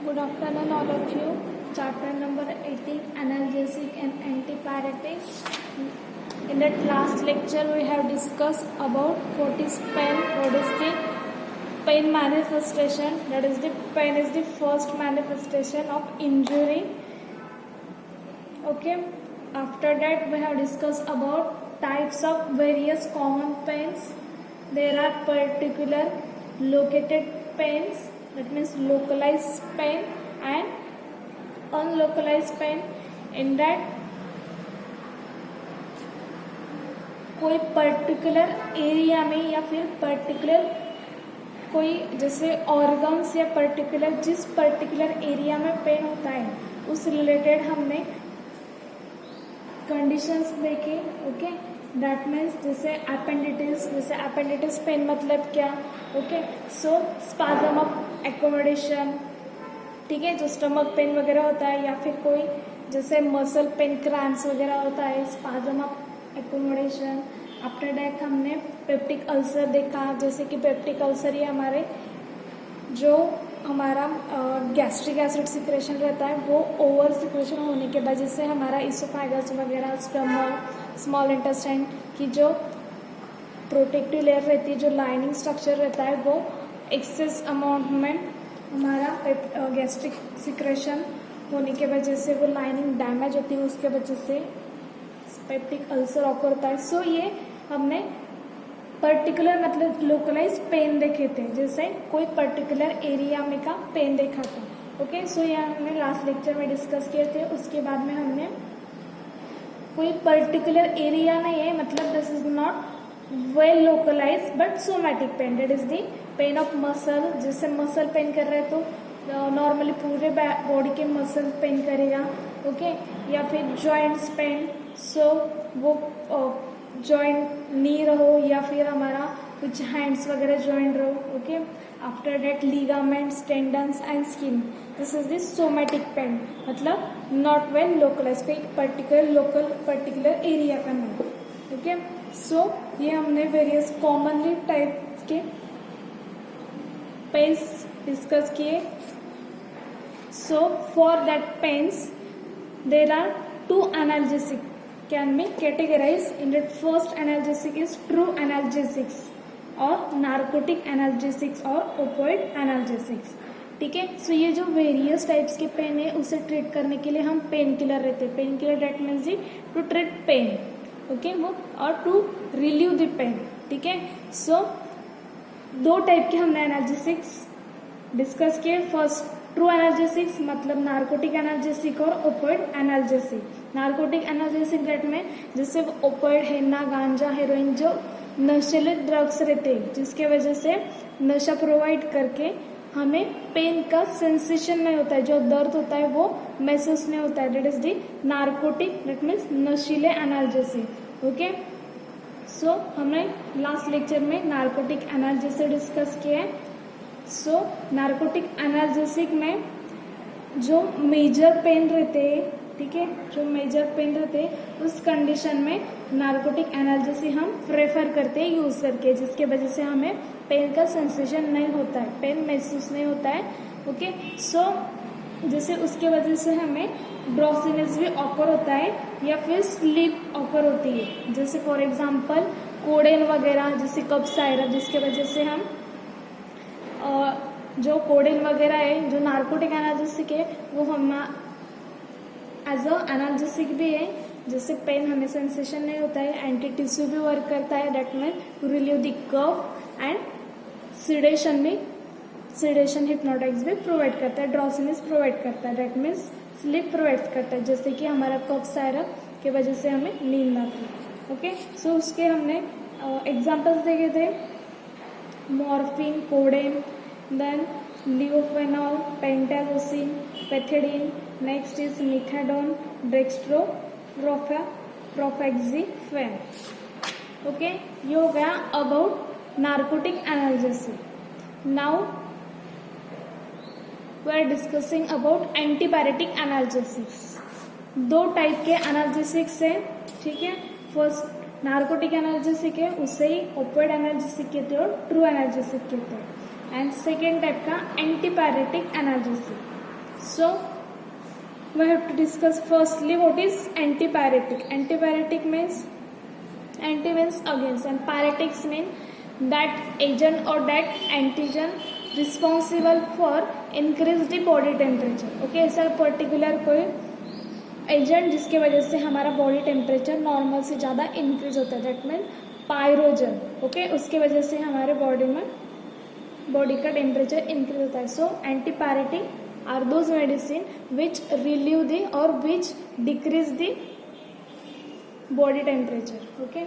Good afternoon, all of you. Chapter number 18, Analgesic and Antipyretic. In that last lecture, we have discussed about what is pain, what is the pain manifestation. That is, the pain is the first manifestation of injury. Okay. After that, we have discussed about types of various common pains. There are particular located pains. That means localized pain and unlocalized pain. In that कोई particular area में या फिर particular कोई जैसे organs या particular जिस particular area में pen होता है उस रिलेटेड हमने कंडीशंस देखे. ओके, दैट मीन्स जैसे अपेंडिटिस पेन मतलब क्या. Okay, so spasm of accommodation, ठीक है, जो स्टमक पेन वगैरह होता है या फिर कोई जैसे मसल पेन क्रैम्प्स वगैरह होता है, spasm of accommodation. After that हमने पेप्टिक अल्सर देखा. जैसे कि पेप्टिक अल्सर ये हमारे जो हमारा गैस्ट्रिक एसिड सिक्रेशन रहता है वो ओवर सिक्रेशन होने के वजह से हमारा इसोफेगस वगैरह, स्टमक, स्मॉल इंटेस्टाइन की जो प्रोटेक्टिव लेयर रहती है, जो लाइनिंग स्ट्रक्चर रहता है, वो एक्सेस अमाउंट में हमारा गैस्ट्रिक सिक्रेशन होने के वजह से वो लाइनिंग डैमेज होती है, उसके वजह से पेप्टिक अल्सर ऑकर होता है. सो ये हमने पर्टिकुलर मतलब लोकलाइज पेन देखे थे, जैसे कोई पर्टिकुलर एरिया में का पेन देखा था. ओके, सो ये हमने लास्ट लेक्चर में डिस्कस किए थे. उसके बाद में हमने कोई पर्टिकुलर एरिया नहीं है, मतलब this is not well localize but somatic pain. That is the pain of muscle. जैसे मसल पेन कर रहे हैं तो नॉर्मली पूरे बॉडी के मसल पेन करेगा. ओके, या फिर जॉइंट्स पेन, सो वो जॉइंट नी रहो या फिर हमारा कुछ हैंड्स वगैरह जॉइंट रहो. Okay, after that ligaments, tendons and skin. This is the somatic pain, मतलब नॉट वेल लोकलाइज, कोई पर्टिकुलर एरिया का नाम. ओके, सो ये हमने वेरियस कॉमनली टाइप के पेन्स डिस्कस किए. So for that pains there are two analgesic can be categorized in the first analgesic is true analgesics और narcotic analgesics और opioid analgesics. ठीक है, सो ये जो वेरियस टाइप्स के पेन है उसे ट्रीट करने के लिए हम पेन किलर रहते हैं. Pain killer that means to treat pain. Okay, वो और टू रिलीव द पेन. ठीक है, सो दो टाइप के हमने एनाल्जेसिक्स डिस्कस किए. फर्स्ट ट्रू एनाल्जेसिक्स मतलब नार्कोटिक एनाल्जेसिक और opioid analgesic. Narcotic analgesic that में जैसे ओपोइड है ना, गांजा, हेरोइन, जो नशीले ड्रग्स रहते हैं जिसके वजह से नशा प्रोवाइड करके हमें पेन का सेंसेशन नहीं होता है, जो दर्द होता है वो महसूस नहीं होता है. That is the narcotic, that means नशीले एनाल्जेसिक. ओके, सो हमने लास्ट लेक्चर में नार्कोटिक एनाल्जेसिक डिस्कस किया है. सो नार्कोटिक एनाल्जेसिक में जो मेजर पेन रहते हैं, ठीक है, जो मेजर पेन रहते हैं उस कंडीशन में नार्कोटिक एनाल्जेसिक हम प्रेफर करते हैं यूज करके, जिसके वजह से हमें पेन का सेंसेशन नहीं होता है, पेन महसूस नहीं होता है. ओके, सो जैसे उसके वजह से हमें ड्रॉसिनेस भी ऑकर होता है या फिर स्लीप ऑकर होती है. जैसे फॉर एग्जांपल कोडेन वगैरह, जैसे कफ साइरप, जिसके वजह से हम जो कोडेन वगैरह है, जो नार्कोटिक एनाल्जेसिक है, वो हम एज अ एनाल्जेसिक भी है. जैसे पेन हमें सेंसेशन नहीं होता है, एंटी टिश्यू भी वर्क करता है, that mean to relieve the cough and sedation hypnotics भी प्रोवाइड करता है, ड्रॉसिनेस प्रोवाइड करता है, दैट मीन्स स्लीप प्रोवाइड करता है. जैसे कि हमारा कफ साइरप के वजह से हमें नींद आती है. ओके, सो उसके हमने एग्जाम्पल्स देखे थे, morphine, codeine, then levophenol, pentazocine, pethidine. Next is methadone, dextro, propaxifene. Okay, ये हो गया about narcotic analgesic. Now we are discussing about antipyretic analgesics. दो टाइप के एनाल्जेसिक्स है. ठीक है, फर्स्ट नार्कोटिक एनाल्जेसिक है, उसे ही ओपोइड एनाल्जेसिक कहते हैं और ट्रू एनाल्जेसिक कहते हैं. एंड सेकेंड टाइप का antipyretic analgesic. So we have to discuss firstly what is antipyretic. Antipyretic means anti means against and pyretics mean that agent or that antigen responsible for increase the body temperature. Okay ऐसा particular कोई agent जिसके वजह से हमारा body temperature normal से ज़्यादा increase होता है, दैट मीन पायरोजन. ओके उसके वजह से हमारे बॉडी का टेम्परेचर इंक्रीज होता है. So antipyretic are those medicine which relieve the और which decrease the body temperature. Okay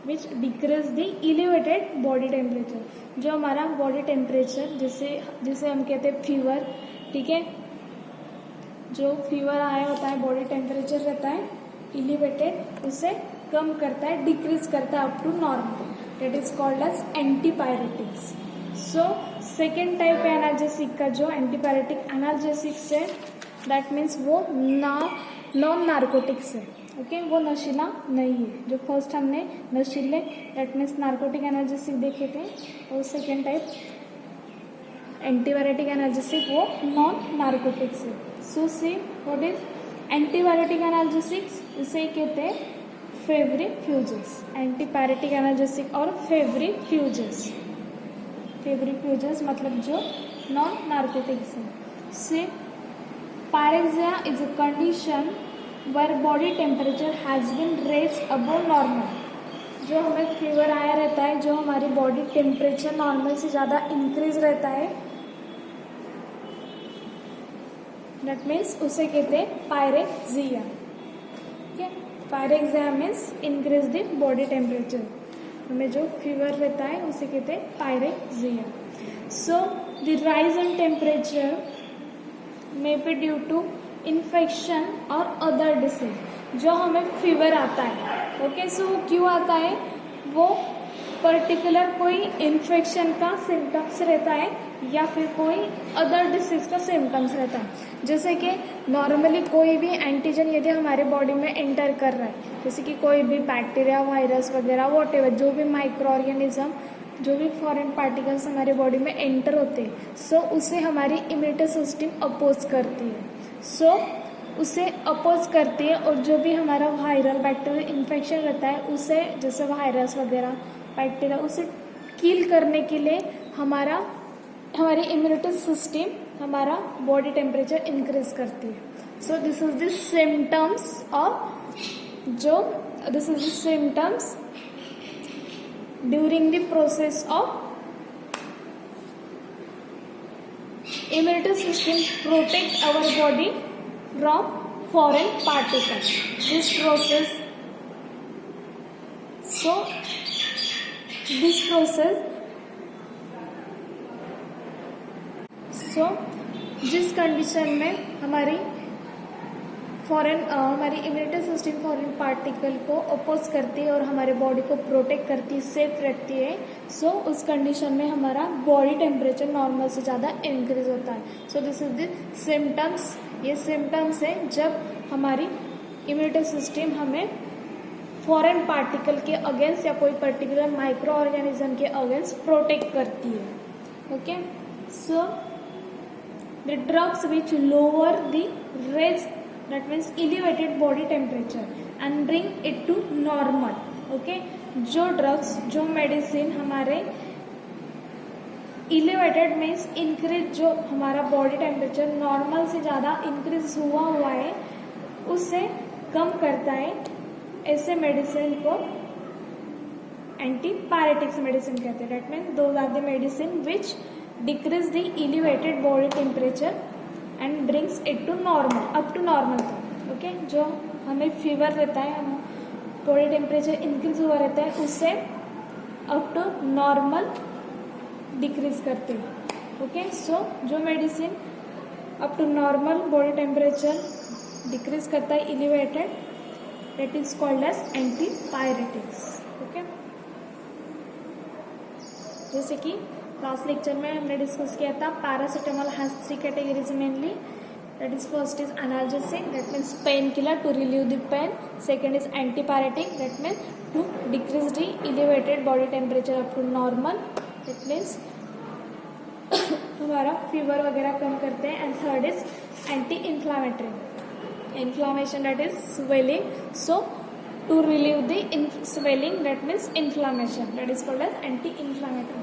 which decrease the elevated body temperature. जो हमारा बॉडी टेम्परेचर जिसे हम कहते हैं फीवर, ठीक है, जो फीवर आया होता है बॉडी टेम्परेचर रहता है एलिवेटेड, उसे कम करता है, डिक्रीज करता है up to normal. That is called as antipyretics. So second type है एनाल्जेसिक का. जो एंटीपायरेटिक एनाल्जेसिक्स है दैट मीन्स वो नॉन नार्कोटिक्स है. ओके वो नशीला नहीं है. जो फर्स्ट हमने नशीले दैट मीन्स नार्कोटिक एनाल्जेसिक देखे थे, और सेकेंड टाइप एंटीपायरेटिक एनाल्जेसिक वो नॉन नार्कोटिक्स है. So see what is antipyretic analgesics, इसे कहते हैं फेब्रिफ्यूजेस. एंटीपायरेटिक एनाल्जेसिक और फेब्रिफ्यूजेस. फेब्रिफ्यूजेस मतलब जो नॉन नार्कोटिक्स है. से pyrexia is a condition where body temperature has been raised above normal. जो हमें फीवर आया रहता है, जो हमारी बॉडी टेम्परेचर नॉर्मल से ज़्यादा इंक्रीज रहता है, दैट मीन्स उसे कहते हैं पायरेक्सिया. ठीक, pyrexia means increase the body temperature. हमें जो फीवर रहता है उसे कहते हैं pyrexia. So the rise in temperature may be due to infection और अदर डिसीज. जो हमें फीवर आता है, ओके सो वो क्यों आता है, वो पर्टिकुलर कोई इन्फेक्शन का सिम्टम्स रहता है या फिर कोई अदर डिसीज का सिम्टम्स रहता है. जैसे कि नॉर्मली कोई भी एंटीजन यदि हमारे बॉडी में एंटर कर रहा है, जैसे कि कोई भी बैक्टीरिया, वायरस वगैरह वॉटेवर, जो भी माइक्रो ऑर्गेनिज्म, जो भी फॉरेन पार्टिकल्स हमारे बॉडी में एंटर होते हैं, सो उसे हमारी इम्यूनिटी सिस्टम अपोज करती है. सो उसे अपोज करती है, और जो भी हमारा वायरल बैक्टीरियल इन्फेक्शन रहता है उसे, जैसे वायरस वगैरह बैक्टीरिया, उसे किल करने के लिए हमारी इम्यूनिटी सिस्टम हमारा बॉडी टेम्परेचर इंक्रीज करती है. So this is the symptoms during the process of immunity system protect our body from foreign particles. This process जिस कंडीशन में हमारी इम्यूनिटी सिस्टम फॉरेन पार्टिकल को अपोज करती है और हमारे बॉडी को प्रोटेक्ट करती है, सेफ रखती है, सो उस कंडीशन में हमारा बॉडी टेम्परेचर नॉर्मल से ज़्यादा इंक्रीज होता है. So this is the symptoms. ये सिम्टम्स है जब हमारी इम्यूनिटी सिस्टम हमें फॉरेन पार्टिकल के अगेंस्ट या कोई पर्टिकुलर माइक्रो ऑर्गेनिज्म के अगेंस्ट प्रोटेक्ट करती है. Okay so the drugs which lower the raise, that means elevated body temperature and bring it to normal. okay जो ड्रग्स, जो मेडिसिन हमारे elevated means increase, जो हमारा बॉडी टेम्परेचर नॉर्मल से ज़्यादा इंक्रीज हुआ है उससे कम करता है, ऐसे मेडिसिन को एंटीपायरेटिक्स मेडिसिन कहते हैं. That mean those are the medicine which decrease the elevated body temperature and brings it to normal, up to normal तक. ओके जो हमें फीवर रहता है, हम बॉडी टेम्परेचर इंक्रीज हुआ रहता है, उससे अप टू नॉर्मल डिक्रीज करते हैं. ओके सो जो medicine up to normal body temperature decrease करता है elevated, that is called as antipyretics. Okay जैसे कि लास्ट लेक्चर में हमने डिस्कस किया था, paracetamol has 3 categories mainly. That is first is analgesic, that means pain killer to relieve the pain. Second is antipyretic, that means to decrease the elevated body temperature up to normal. That means to हमारा fever वगैरह कम करते हैं. And third is anti inflammatory. Inflammation, that is swelling, so to relieve the swelling, that means inflammation, that is called as anti-inflammatory.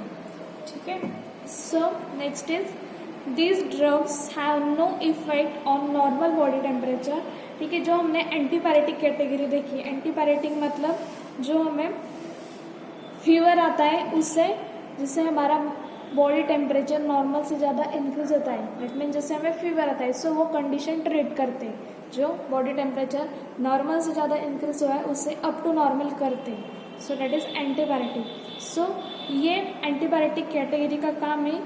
ठीक है. So next is these drugs have no effect on normal body temperature. ठीक है. जो हमने antipyretic category देखी, antipyretic मतलब जो हमें फीवर आता है उससे जिससे हमारा बॉडी टेम्परेचर नॉर्मल से ज़्यादा इंक्रीज होता है, दैट मीन जैसे हमें फीवर आता है, सो वो कंडीशन ट्रीट करते हैं. जो बॉडी टेम्परेचर नॉर्मल से ज़्यादा इंक्रीज हुआ है उससे अप टू नॉर्मल करते हैं. So that is antibiotic. So ये एंटीबायोटिक कैटेगरी का काम है.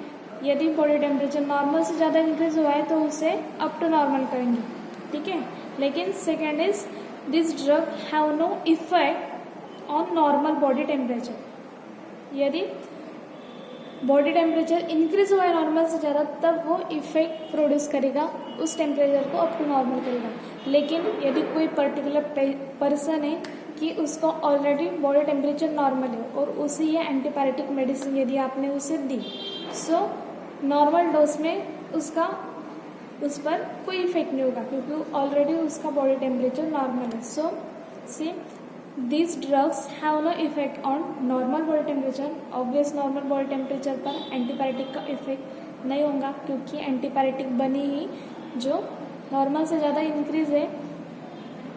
यदि बॉडी टेम्परेचर नॉर्मल से ज़्यादा इंक्रीज हुआ है तो उसे अप टू नॉर्मल करेंगे. ठीक है. लेकिन second is this drug have no effect on normal body temperature. यदि बॉडी टेम्परेचर इंक्रीज हुआ है नॉर्मल से ज़्यादा तब वो इफेक्ट प्रोड्यूस करेगा, उस टेम्परेचर को अप टू नॉर्मल करेगा. लेकिन यदि कोई पर्टिकुलर पर्सन है कि उसका ऑलरेडी बॉडी टेम्परेचर नॉर्मल है और उसे ये एंटीपायरेटिक मेडिसिन यदि आपने उसे दी, सो नॉर्मल डोज में उसका उस पर कोई इफेक्ट नहीं होगा क्योंकि ऑलरेडी उसका बॉडी टेम्परेचर नॉर्मल है. So C These drugs have no effect on normal body temperature. Obvious normal body temperature पर एंटीपायरेटिक का इफेक्ट नहीं होगा क्योंकि एंटीपायरेटिक बनी ही जो नॉर्मल से ज़्यादा इंक्रीज है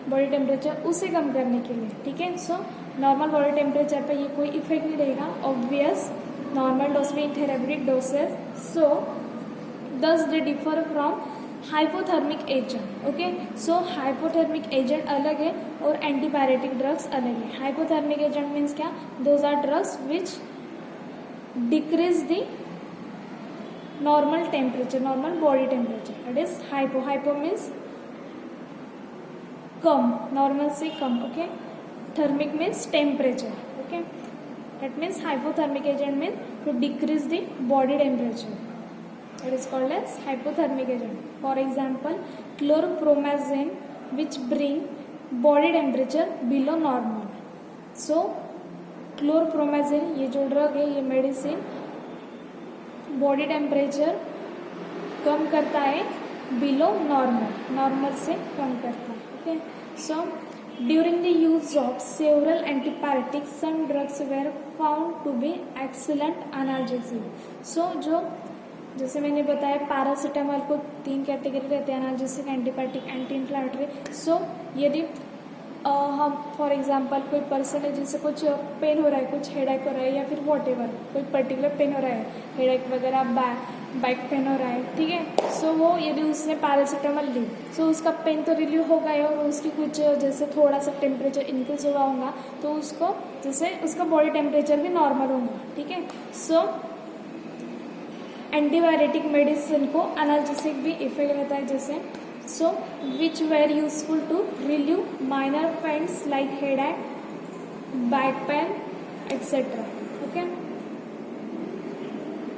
बॉडी टेम्परेचर उसे कम करने के लिए. ठीक है. सो नॉर्मल बॉडी टेम्परेचर पर ये कोई इफेक्ट नहीं रहेगा. ऑब्वियस नॉर्मल डोज में therapeutic dosage. So thus they differ from hypothermic agent. Okay. So hypothermic agent अलग है और एंटीपायरेटिक ड्रग्स अलग है. हाइपोथर्मिक एजेंट मीन्स क्या? Those are drugs which decrease the normal temperature, normal body temperature. That is hypo. Hypo means कम, normal से कम. Okay. Thermic means temperature. Okay. That means hypothermic agent means to decrease the body temperature. It is called as hypothermic agent. For example, chlorpromazine, which bring body temperature below normal. So, chlorpromazine ये जो drug है, ये medicine body temperature कम करता है below normal, normal से कम करता है. Okay. So during the use of several antipyretics some drugs were found to be excellent analgesic. So जो जैसे मैंने बताया पैरासीटामोल को 3 कैटेगरी रहते हैं, एनाल्जेसिक, एंटीबायोटिक, एंटी इन्फ्लेमेटरी. सो यदि हम फॉर एग्जांपल कोई पर्सन है जिससे कुछ पेन हो रहा है, कुछ हेडेक हो रहा है या फिर वॉटेवर कोई पर्टिकुलर पेन हो रहा है, हेडेक वगैरह, बैक पेन हो रहा है. ठीक है. सो वो यदि उसने पैरासीटामोल ली सो उसका पेन तो रिलीव होगा ही और उसकी कुछ जैसे थोड़ा सा टेम्परेचर इंक्रीज हुआ होगा तो उसको जैसे उसका बॉडी टेम्परेचर भी नॉर्मल होगा. ठीक है. सो एंटीबायोटिक मेडिसिन को एनाल्जेसिक भी इफेक्ट रहता है जैसे. So which were useful to relieve minor pains like headache, back pain etcetera. Okay.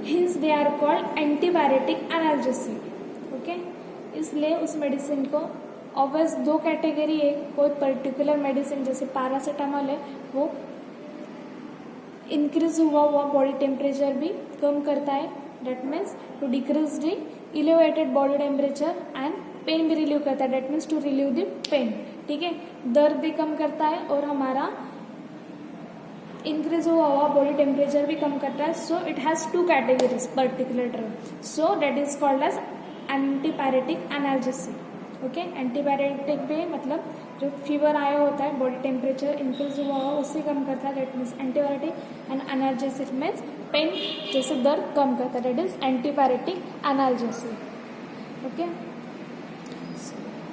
Hence they are called antibiotic analgesic. Okay. इसलिए उस मेडिसिन को ऑब्वियस 2 कैटेगरी है. कोई पर्टिकुलर मेडिसिन जैसे पैरासीटामोल है वो इंक्रीज हुआ बॉडी टेम्परेचर भी कम करता है. That means to decrease the elevated body temperature and pain भी रिलीव करता है. That means to relieve the pain. ठीक है. दर्द भी कम करता है और हमारा इंक्रीज हुआ बॉडी टेम्परेचर भी कम करता है. So it has 2 categories particular drug. So that is called as antipyretic analgesic. Okay. Antipyretic भी मतलब जो फीवर आया होता है बॉडी टेम्परेचर इंक्रीज हुआ हो उससे कम करता है. That means antibiotic. And analgesic means pain जैसे दर्द कम करता है. That is antipyretic analgesic. Okay.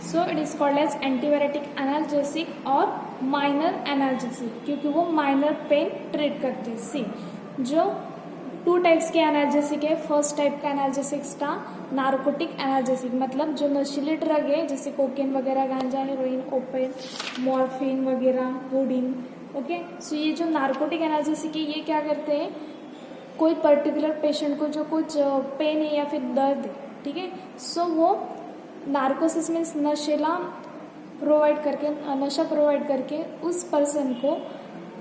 So it is called as antibiotic analgesic और माइनर एनाल्जेसिक क्योंकि वो माइनर पेन ट्रीट करते हैं. सी जो 2 टाइप्स के एनाल्जेसिक है. फर्स्ट टाइप का एनाल्जेसिक था नार्कोटिक एनाल्जेसिक मतलब जो नशीली ड्रग है जैसे कोकेन वगैरह, गांजा, हेरोइन, ओपियम, मॉर्फिन वगैरह, कोडीन. ओके. सो ये जो नार्कोटिक एनाल्जेसिक है ये क्या करते हैं, कोई पर्टिकुलर पेशेंट को जो कुछ पेन है या फिर दर्द है, ठीक है, सो वो नार्कोसिस मीन्स नशा प्रोवाइड करके उस पर्सन को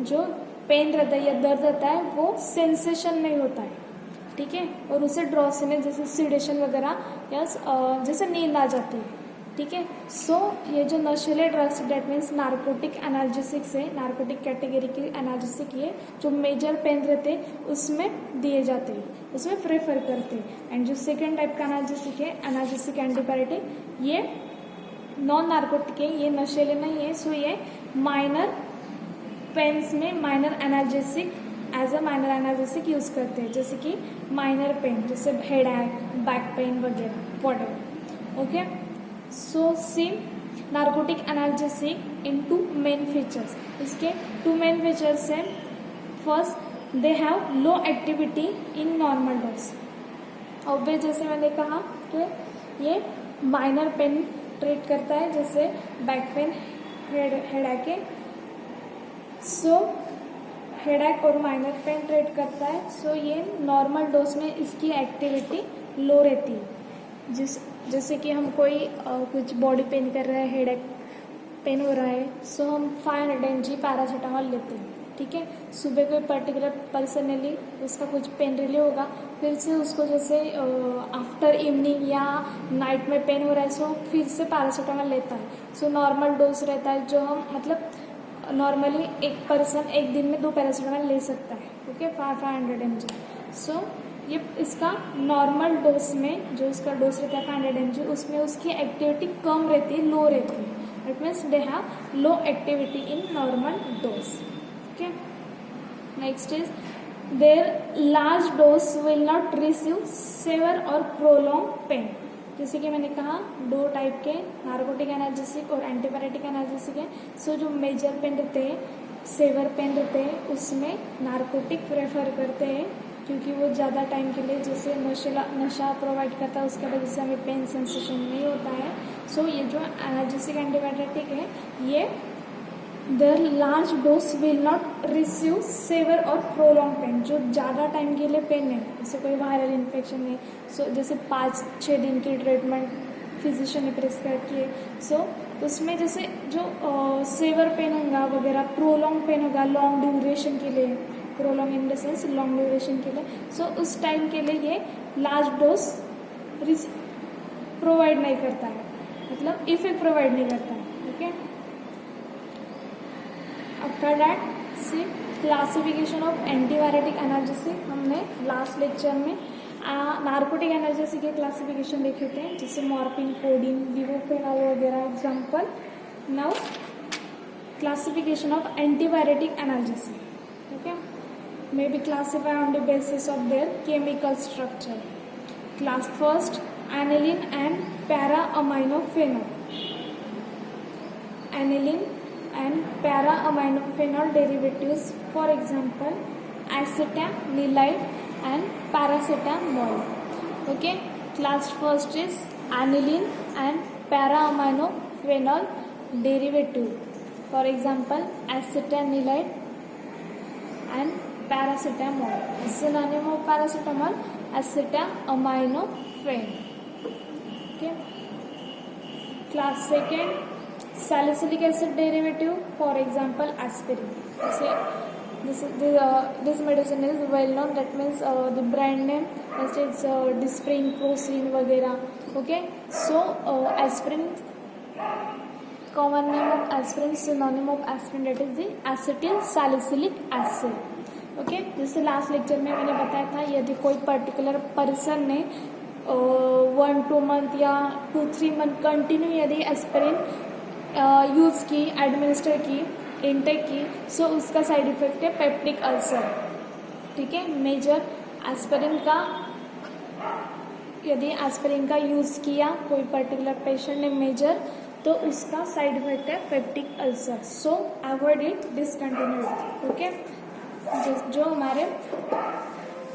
जो पेन रहता है या दर्द रहता है वो सेंसेशन नहीं होता है. ठीक है, और उसे ड्रॉसिनेस जैसे सिडेशन वगैरह या जैसे नींद आ जाती है, ठीक है। सो ये जो नशीले drugs that means narcotic analgesic से, नार्कोटिक कैटेगरी की एनाल्जेसिक ये जो मेजर पेन रहते हैं उसमें दिए जाते हैं, उसमें प्रेफर करते हैं। एंड जो सेकेंड टाइप का एनाल्जेसिक है, एनाल्जेसिक एंटीपायरेटिक, ये नॉन नार्कोटिक है, ये नशीले नहीं है। सो ये माइनर पेन्स में minor analgesic as a minor analgesic use करते हैं, जैसे कि माइनर पेन जैसे हेडेक, बैक पेन वगैरह whatever, okay. So see narcotic analgesic in two main features. इसके two main features हैं. First they have low activity in normal dose. Obvious जैसे मैंने कहा कि ये माइनर पेन ट्रीट करता है जैसे बैक पेन, हेडेक है। सो हेडेक और माइनर पेन ट्रीट करता है। सो ये नॉर्मल डोज में इसकी एक्टिविटी लो रहती है। जैसे कि हम कोई कुछ बॉडी पेन कर रहा है, हेडेक पेन हो रहा है, सो हम 500 mg पैरासीटामोल लेते हैं, ठीक है। सुबह कोई पर्टिकुलर पर्सनली उसका कुछ पेन रिलीव होगा, फिर से उसको जैसे आफ्टर इवनिंग या नाइट में पेन हो रहा है, सो फिर से पैरासीटामोल लेता है। सो नॉर्मल डोज रहता है जो हम मतलब नॉर्मली एक पर्सन एक दिन में 2 पैरासीटामोल ले सकता है, ओके, 500 mg। सो ये इसका नॉर्मल डोज में जो इसका डोज रहता है 500 mg, उसमें उसकी एक्टिविटी कम रहती है, लो रहती है। It means they have low activity in normal dose, okay. Next is their large dose will not receive severe और प्रोलॉन्ग पेन। जैसे कि मैंने कहा 2 टाइप के नार्कोटिक एनाल्जेसिक और एंटीपायरेटिक एनाल्जेसिक है। सो जो मेजर पेन रहते हैं, सेवर पेन रहते हैं, उसमें नार्कोटिक प्रेफर करते हैं क्योंकि वो ज़्यादा टाइम के लिए जैसे नशा प्रोवाइड करता है, उसके वजह से हमें पेन सेंसेशन नहीं होता है। सो ये जो एनाल्जेसिक एंटीबायोटिक है, ये their large dose will not receive severe और प्रोलॉन्ग पेन, जो ज़्यादा टाइम के लिए पेन है, जैसे कोई वायरल इन्फेक्शन है। सो जैसे 5-6 दिन की ट्रीटमेंट फिजिशियन ने प्रिस्क्राइब किए, सो उसमें जैसे जो सेवर पेन होगा वगैरह, प्रोलॉन्ग पेन होगा लॉन्ग ड्यूरेशन के लिए, prolong in the sense long duration के लिए। सो उस टाइम के लिए ये लार्ज डोज प्रोवाइड नहीं करता है, मतलब इफेक्ट प्रोवाइड नहीं करता है, okay. After that see classification of antibiotic analgesic. हमने लास्ट लेक्चर में नार्कोटिक एनाल्जेसिक के क्लासिफिकेशन देखे थे, जैसे मॉर्फिन, कोडीन, ल्यूकोफेनॉल वगैरह example. Now classification of antibiotic analgesic, okay, may be classified on the basis of their chemical structure. Class first, aniline and para-aminophenol. Aniline and para-aminophenol derivatives, for example, acetamylide and paracetamol. Okay, class first is aniline and para-aminophenol derivative. For example, acetamylide and paracetamol. Synonym of paracetamol, acetaminophen. Okay. Class second, salicylic acid derivative. For example, aspirin. This medicine is well known. That means the brand name, it's Disprin, Crocin, वगैरह. Okay. So aspirin. Common name of aspirin, synonym of aspirin, that is the acetyl salicylic acid. Okay, जैसे last lecture में मैंने बताया था, यदि कोई particular person ने 1-2 month या 2-3 मंथ कंटिन्यू यदि एस्पिरिन यूज़ की, एडमिनिस्टर की, इनटेक की, सो उसका साइड इफेक्ट है पेप्टिक अल्सर, ठीक है। मेजर एस्पिरिन का यदि एस्पिरिन का यूज़ किया कोई पर्टिकुलर पेशेंट ने मेजर, तो उसका साइड इफेक्ट है peptic ulcer. So avoid it, discontinue it, okay. जो हमारे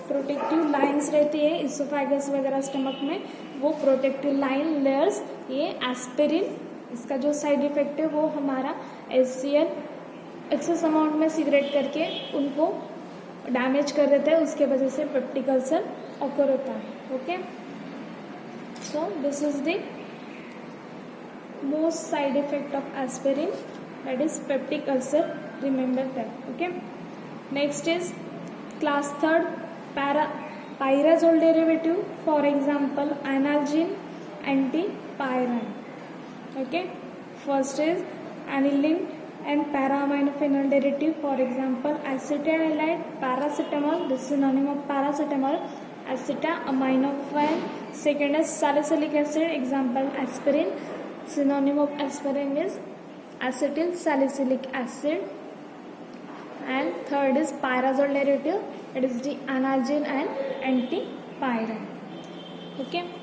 प्रोटेक्टिव लाइंस रहती है इसोफेगस वगैरह स्टमक में, वो प्रोटेक्टिव लाइन लेयर्स, ये एस्पिरिन, इसका जो साइड इफेक्ट है वो हमारा HCl एक्सेस अमाउंट में सिगरेट करके उनको डैमेज कर देता है, उसके वजह से पेप्टिक अल्सर ऑकर होता है, okay. So this is the most side effect of aspirin, that is peptic ulcer, remember that, okay. Next is class third, pyrazole derivative, for example analgin, antipyrine. Okay, first is aniline and para-aminophenol derivative, for example acetaldehyde, paracetamol, this is synonym of paracetamol, acetaminophen. Second is salicylic acid, example aspirin, synonym of aspirin is acetyl salicylic acid. And third is pyrazole derivative, it is the analgin and antipyrine. Okay.